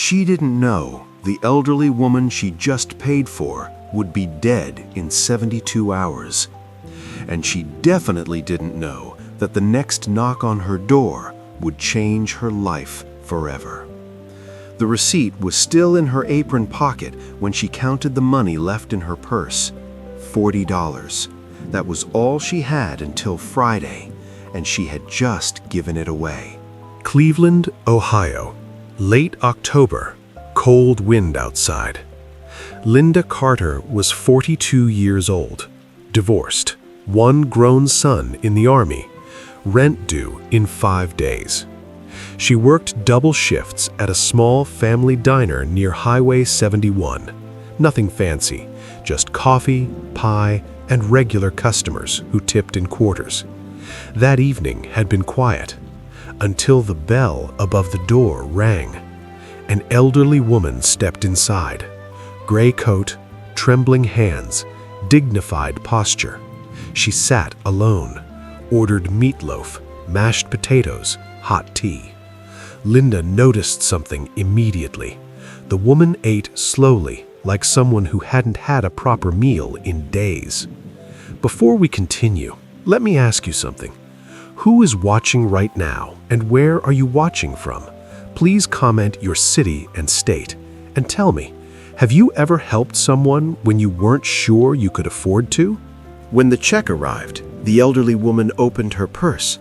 She didn't know the elderly woman she just paid for would be dead in 72 hours. And she definitely didn't know that the next knock on her door would change her life forever. The receipt was still in her apron pocket when she counted the money left in her purse. $40. That was all she had until Friday, and she had just given it away. Cleveland, Ohio. Late October. Cold wind outside. Linda Carter was 42 years old, divorced, one grown son in the Army, rent due in 5 days. She worked double shifts at a small family diner near Highway 71. Nothing fancy, just coffee, pie, and regular customers who tipped in quarters. That evening had been quiet, until the bell above the door rang. An elderly woman stepped inside. Gray coat, trembling hands, dignified posture. She sat alone, ordered meatloaf, mashed potatoes, hot tea. Linda noticed something immediately. The woman ate slowly, like someone who hadn't had a proper meal in days. Before we continue, let me ask you something. Who is watching right now, and where are you watching from? Please comment your city and state, and tell me, have you ever helped someone when you weren't sure you could afford to? When the check arrived, the elderly woman opened her purse,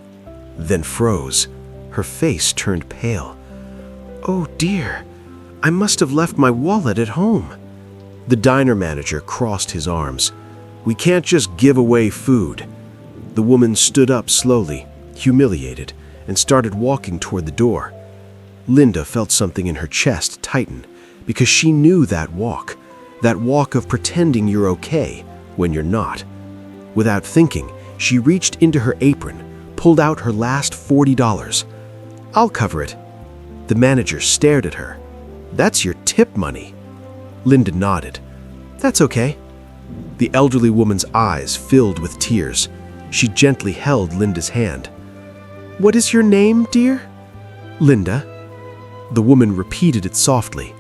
then froze. Her face turned pale. "Oh dear, I must have left my wallet at home." The diner manager crossed his arms. "We can't just give away food." The woman stood up slowly, humiliated, and started walking toward the door. Linda felt something in her chest tighten, because she knew that walk of pretending you're okay when you're not. Without thinking, she reached into her apron, pulled out her last $40. "I'll cover it." The manager stared at her. "That's your tip money." Linda nodded. "That's okay." The elderly woman's eyes filled with tears. She gently held Linda's hand. "What is your name, dear?" "Linda." The woman repeated it softly.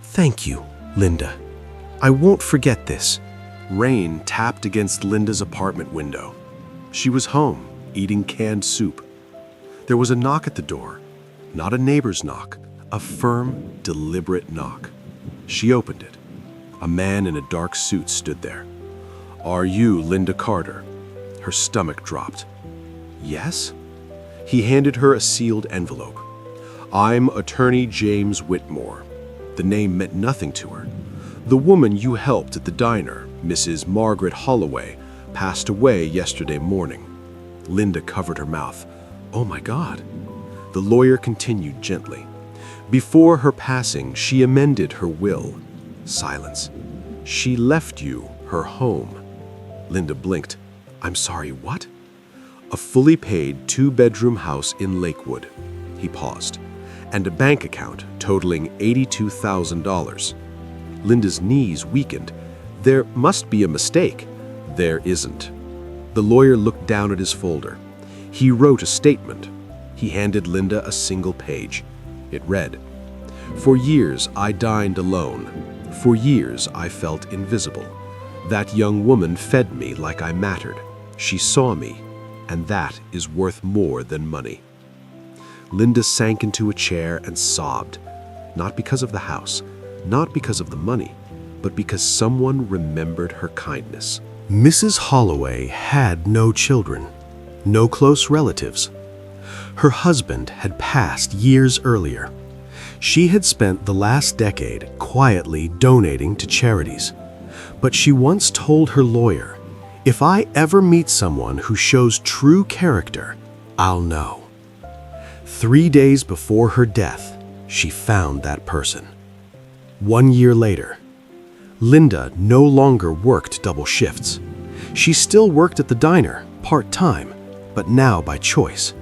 "Thank you, Linda. I won't forget this." Rain tapped against Linda's apartment window. She was home, eating canned soup. There was a knock at the door. Not a neighbor's knock, a firm, deliberate knock. She opened it. A man in a dark suit stood there. "Are you Linda Carter?" Her stomach dropped. "Yes?" He handed her a sealed envelope. "I'm Attorney James Whitmore." The name meant nothing to her. "The woman you helped at the diner, Mrs. Margaret Holloway, passed away yesterday morning." Linda covered her mouth. "Oh my God." The lawyer continued gently. "Before her passing, she amended her will." Silence. "She left you her home." Linda blinked. "I'm sorry, what?" "A fully paid 2-bedroom house in Lakewood." He paused. "And a bank account totaling $82,000. Linda's knees weakened. "There must be a mistake." "There isn't." The lawyer looked down at his folder. He wrote a statement. He handed Linda a single page. It read, "For years I dined alone. For years I felt invisible. That young woman fed me like I mattered. She saw me, and that is worth more than money." Linda sank into a chair and sobbed, not because of the house, not because of the money, but because someone remembered her kindness. Mrs. Holloway had no children, no close relatives. Her husband had passed years earlier. She had spent the last decade quietly donating to charities. But she once told her lawyer, "If I ever meet someone who shows true character, I'll know." 3 days before her death, she found that person. 1 year later, Linda no longer worked double shifts. She still worked at the diner, part-time, but now by choice.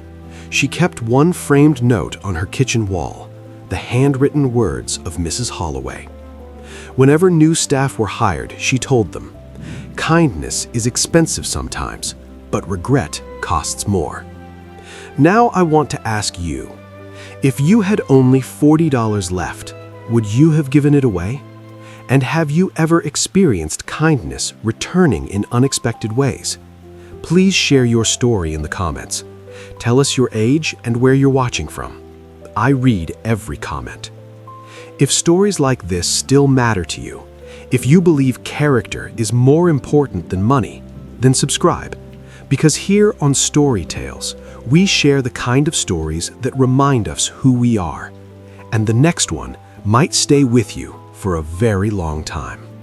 She kept one framed note on her kitchen wall, the handwritten words of Mrs. Holloway. Whenever new staff were hired, she told them, "Kindness is expensive sometimes, but regret costs more." Now I want to ask you, If you had only $40 left, would you have given it away? And have you ever experienced kindness returning in unexpected ways? Please share your story in the comments. Tell us your age and where you're watching from. I read every comment. If stories like this still matter to you, if you believe character is more important than money, then subscribe. Because here on Story Tales, we share the kind of stories that remind us who we are. And the next one might stay with you for a very long time.